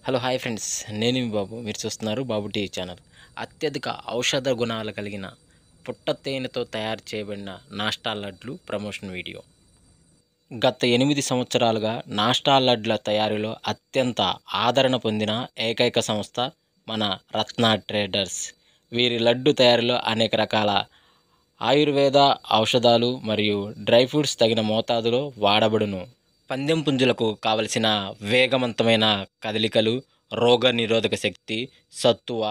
Hello hi friends, నేను మీ బాబు. మీరు చూస్తున్నారు బాబు టీ ఛానల్. అత్యధిక ఔషధ గుణాలు కలిగిన పుట్ట తేనెతో తయారు చేయబడిన నాస్టా లడ్లు ప్రమోషన్ వీడియో. గత 8 సంవత్సరాలుగా నాస్టా లడ్ల తయారీలో అత్యంత ఆదరణ పొందిన ఏకైక సంస్థ మన రత్న ట్రేడర్స్. వీరి లడ్డు తయారీలో అనేక రకాల ఆయుర్వేద ఔషధాలు మరియు డ్రై ఫ్రూట్స్ తగిన మోతాదులో వాడబడును. పందెం పుంజులకు కావలసిన వేగవంతమైన కదలికలు, రోగనిరోధక శక్తి, సత్తువ,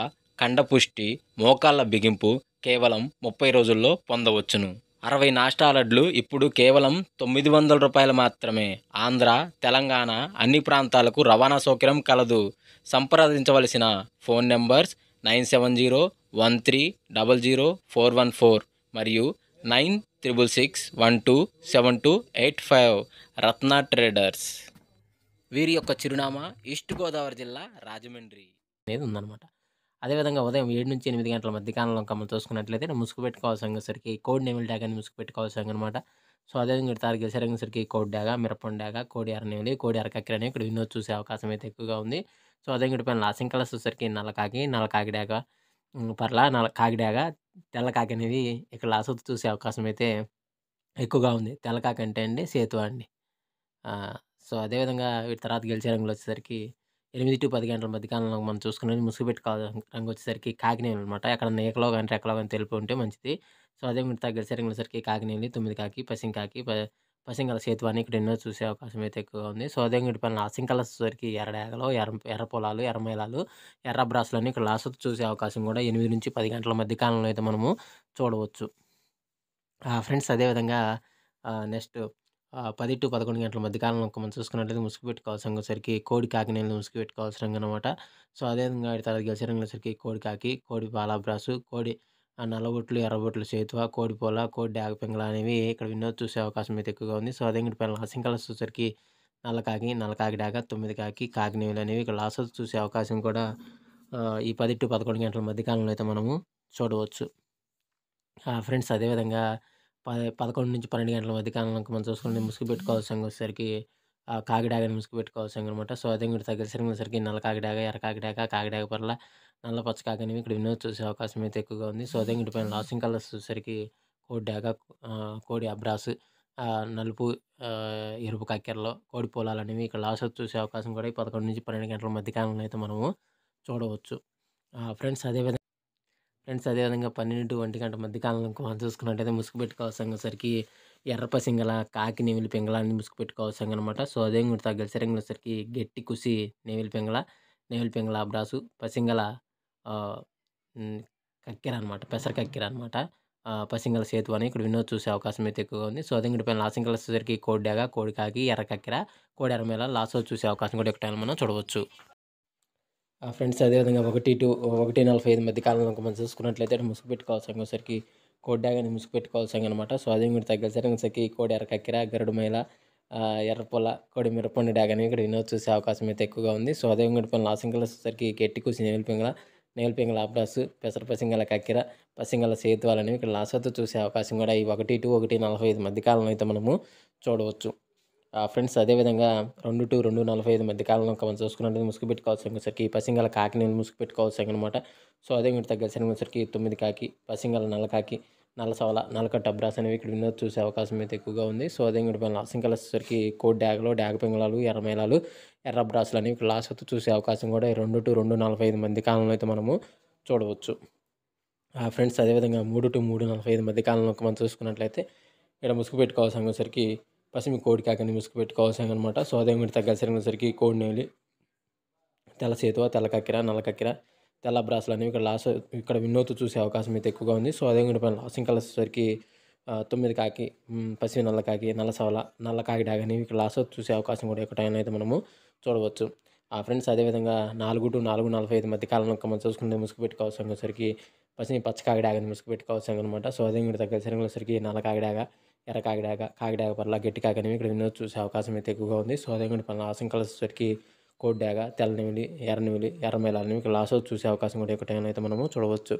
కండపుష్టి, మోకాళ్ళ బిగింపు కేవలం 30 రోజుల్లో పొందవచ్చును. 60 నాస్టా లడ్లు ఇప్పుడు కేవలం ₹900 మాత్రమే. ఆంధ్ర, తెలంగాణ అన్ని ప్రాంతాలకు రవాణా సౌకర్యం కలదు. సంప్రదించవలసిన ఫోన్ నంబర్స్ 9701300414 మరియు 9666127285. రత్న ట్రేడర్స్. వీరి యొక్క చిరునామా ఈస్ట్ గోదావరి జిల్లా రాజమండ్రి అనేది ఉందన్నమాట. అదేవిధంగా ఉదయం 7-8 గంటల మధ్య కాలంలో మనం చూసుకున్నట్లయితే ముసుగు పెట్టుకోవాల్సరికి కోడి నెమిలి డాగ్ అని ముసుగు పెట్టుకోవాల్సనమాట. సో అదేవిధంగా తారీఖు సరికి కోడి డాగ, మిరపండు డాగ, కోడి ఎర్ర నెమిలి, కోడి ఎర్రకక్కిర అనేవి ఇక్కడ వినోద్ చూసే అవకాశం అయితే ఎక్కువగా ఉంది. సో అదేవిధంగా పైన లాసింగ్ కలర్స్ వచ్చేసరికి నల్ల కాకి డాగ, పర్లా కాకి డాగ, తెల్ల కాకి అనేది ఇక్కడ లాసొత్తు చూసే అవకాశం అయితే ఎక్కువగా ఉంది. తెల్ల కాకి అంటే అండి సేతువ అండి. సో అదేవిధంగా వీటి తర్వాత గెలిచే రంగులు వచ్చేసరికి 8-10 గంటల మధ్య కాలంలో మనం చూసుకున్నది ముసుగు పెట్టుకోవాలి రంగు వచ్చేసరికి కాకినేమి అనమాట. ఎక్కడ నేకలో కానీ రెక్కలో కానీ తెలుపు ఉంటే మంచిది. సో అదే మిగతా గెలిచే రంగులు వచ్చేసరికి కాకినేమి, 9 కాకి, పసింకాకి, పసింగల సేతు అని ఇక్కడ ఎన్నో చూసే అవకాశం అయితే ఎక్కువగా ఉంది. సో అదే వీటి పైన లాసింగ్ కలర్స్ వచ్చేసరికి ఎర్ర డేగలు, ఎర్ర పొలాలు, ఎర్ర మైలాలు, ఎర్ర బ్రాసులు అని ఇక్కడ లాస్ట్ చూసే అవకాశం కూడా 8-10 గంటల మధ్య కాలంలో అయితే మనము చూడవచ్చు. ఫ్రెండ్స్ అదేవిధంగా నెక్స్ట్ 10-11 గంటల మధ్య కాలంలో మనం చూసుకున్నట్లయితే ముసుగు పెట్టుకోవాల్సిన వచ్చేసరికి కోడి కాకినేని ముసుగు పెట్టుకోవాల్సిన రంగు అనమాట. సో అదేవిధంగా తర్వాత గెలిచే రంగులు వచ్చేసరికి కోడి కాకి, కోడి పాలాబ్రాసు, కోడి నల్లబొట్లు, ఎర్రబొట్లు సేతువ, కోడి పోల, కోడి డాగ పింగళ అనేవి ఇక్కడ వినోద్ చూసే అవకాశం అయితే ఎక్కువగా ఉంది. సో అదే పైన లాసింగ్ కలర్స్ వచ్చేసరికి నల్ల కాకి డాగ, 9 కాకి, కాకినేవులు అనేవి ఇక్కడ లాస్ట్ చూసే అవకాశం కూడా ఈ 10-11 గంటల మధ్య కాలంలో అయితే మనము చూడవచ్చు. ఫ్రెండ్స్ అదేవిధంగా 11-12 గంటల మధ్య కాలంలో మనం చూసుకుంటే ముసుగు పెట్టుకోవాల్సిన వచ్చేసరికి కాకిడాగని ముసుగు పెట్టుకోవాల్సిందనమాట. సో అదే మీరు తగ్గసరికి నల్ల కాకిడాగ, ఎర్ర కాకిడాగ పర్ల, నల్ల పచ్చ కాకి అనేవి ఇక్కడ వినోద్ చూసే అవకాశం అయితే ఎక్కువగా ఉంది. సో అదే వీటి పైన లాసింగ్ కలర్స్ వచ్చేసరికి కోడి డాగ, కోడి అబ్రాస్, నలుపు, ఎరుపు కక్కెరలో కోడి పొలాలు అనేవి ఇక్కడ లాస్ట్ చూసే అవకాశం కూడా 11-12 గంటల మధ్య కాలంలో అయితే మనము చూడవచ్చు. ఫ్రెండ్స్ అదేవిధంగా 12-1 గంట మధ్య కాలంలో మనం చూసుకున్నట్టయితే ముసుగు పెట్టుకోవాల్సరికి ఎర్ర పసింగల, కాకి నెమిలి పింగళాన్ని ముసుగు పెట్టుకోవాల్సిందనమాట. సో అదే మీరు తగ్గలిసే రంగులు వచ్చేసరికి గట్టి కుసి నెమిలి పింగళ అబ్రాసు, పసింగల కక్కెర అనమాట, పెసర కక్కెర అనమాట. పసింగల సేతు అని ఇక్కడ వినోద్ చూసే అవకాశం అయితే ఎక్కువగా ఉంది. సో అదే పైన లాసింగ్ కలర్స్ వచ్చేసరికి కోడి డాగ, కోడి కాకి, ఎర్ర కక్కెర, కోడి ఎర్రమేళ లాస్ట్ చూసే అవకాశం కూడా ఎక్కువ మనం చూడవచ్చు. ఫ్రెండ్స్ అదేవిధంగా 1-1:45 మధ్య కాలంలో మనం చూసుకున్నట్లయితే ముసుగు పెట్టుకోవాల్సరికి కోడి డాగని ముసుగు పెట్టుకోవాల్సిందనమాట. సో అదే మీరు తగ్గసరికి కోడి ఎర్ర కక్కెర, గరుడు మైల, ఎర్ర పొల, కోడి మిరపండు డాగ అని ఇక్కడ వినోద్ చూసే అవకాశం అయితే ఎక్కువగా ఉంది. సో అదే పైన లాసింగ్ కలర్స్ వచ్చేసరికి గట్టి కూసి నెమలి పింగళ అబ్రాసు, పెసర పసింగల కక్కెర, పసింగల సేతువాలు అనేవి ఇక్కడ లాస్ట్ చూసే అవకాశం కూడా ఈ 1-1:45 మధ్య కాలంలో అయితే మనము చూడవచ్చు. ఫ్రెండ్స్ అదేవిధంగా 2-2:45 మధ్య కాలంలో మనం చూసుకున్నట్లయితే ముసుగు పెట్టుకోవాల్సరికి పసింగల కాకిని ముసుగు పెట్టుకోవాల్సనమాట. సో అదే మీరు తగ్గసరికి 9 కాకి, పసింగల నల్ల కాకి, నల్ల సవల, నల్లకట్ట అబ్రాస్ అనేవి ఇక్కడ వినోద్ చూసే అవకాశం అయితే ఎక్కువగా ఉంది. సో అదే పైన లాసింగ్ కలర్స్ వచ్చేసరికి కోడి డాగలో, డాగ పింగళాలు, ఎర్ర మేళాలు, ఎర్ర బ్రాసులు అనేవి ఇక్కడ లాస్ట్ చూసే అవకాశం కూడా 2-2:45 మధ్య కాలంలో అయితే మనము చూడవచ్చు. ఫ్రెండ్స్ అదేవిధంగా 3-3:45 మధ్య కాలంలో మనం చూసుకున్నట్లయితే ఇక్కడ ముసుగు పెట్టుకోవాల్సరికి పసిమి కోడి కాకని ముసుగు పెట్టుకోవాల్సిందనమాట. సో అదే మీరు తగ్గసరికి కోడి నెమిలి, తెల్ల సేతువ, తెల్ల కక్కెర, నల్ల కక్కెర, తెల్ల బ్రాసులు అనేవి ఇక్కడ వినోద్ చూసే అవకాశం అయితే ఎక్కువగా ఉంది. సో అదే పైన లాసింగ్ కలర్స్ వచ్చేసరికి 9 కాకి, పసిమి నల్ల కాకి, నల్ల సవల, నల్ల కాకి డాగ అనేవి ఇక్కడ లాస్ట్ చూసే అవకాశం కూడా ఎక్కువ టైం అయితే మనము చూడవచ్చు. ఫ్రెండ్స్ అదేవిధంగా 4-4:45 మధ్య కాలంలో మనం చూసుకుంటే ముసుగు పెట్టుకోవాల్సరికి పసిమి పచ్చ కాకి డాగని ముసుగు పెట్టుకోవాల్సిందనమాట. సో అదే మీరు తగ్గసరికి నల్ల కాకి డాగ, ఎర్ర కాకిడాగ పర్ల, గట్టి కాకి అనేవి ఇక్కడ వినోద్ చూసే అవకాశం అయితే ఎక్కువగా ఉంది. సో అదే పైన లాసింగ్ కలర్స్ వచ్చేసరికి కోడి డాగ, తెల్ల నెమిలి, ఎర్ర మేళ అనేవి ఇక్కడ లాస్ట్ చూసే అవకాశం కూడా ఎక్కువ టైం అయితే మనము చూడవచ్చు.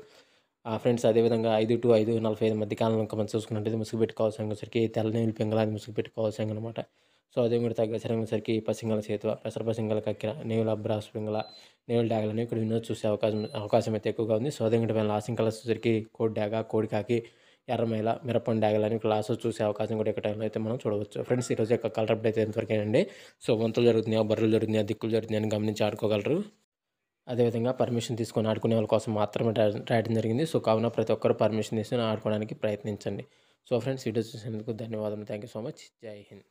ఫ్రెండ్స్ అదేవిధంగా 5-5:45 మధ్య కాలంలో మనం చూసుకున్నట్లయితే ముసుగు పెట్టుకోవాల్సరికి తెల్ల నెమిలి పింగళాన్ని ముసుగు పెట్టుకోవాల్సిందనమాట. సో ఉదయం తగ్గ శరంగ సరికి పసింగల సేతువ పెసర పసింగల కక్కిర నేవుల అబ్రాస్ పింగళ నేవుల డాగలని ఇక్కడ వినోద్ చూసే అవకాశం అయితే ఎక్కువగా ఉంది. సో ఉదయం పైన లాసింగ్ కలర్స్ వచ్చరికి కోడి డాగ కోడికాకి ఎర్రమైల మిరపండు డాగలని క్లాస్ చూసే అవకాశం కూడా ఇక్కడ టైంలో అయితే మనం చూడవచ్చు. ఫ్రెండ్స్ ఈరోజు యొక్క కలర్ అప్డేట్ అయితే ఎంతవరకేనండి. సో వంతులు జరుగుతున్నాయా బర్రెలు జరుగుతున్నాయా దిక్కులు జరుగుతున్నాయని గమనించి ఆడుకోగలరు. అదేవిధంగా పర్మిషన్ తీసుకొని ఆడుకునే వాళ్ళ కోసం మాత్రమే రాయడం జరిగింది. సో కావున ప్రతి ఒక్కరు పర్మిషన్ తీసుకొని ఆడుకోవడానికి ప్రయత్నించండి. సో ఫ్రెండ్స్ వీడియో చూసినందుకు ధన్యవాదాలు. Thank you so much. జై హింద్.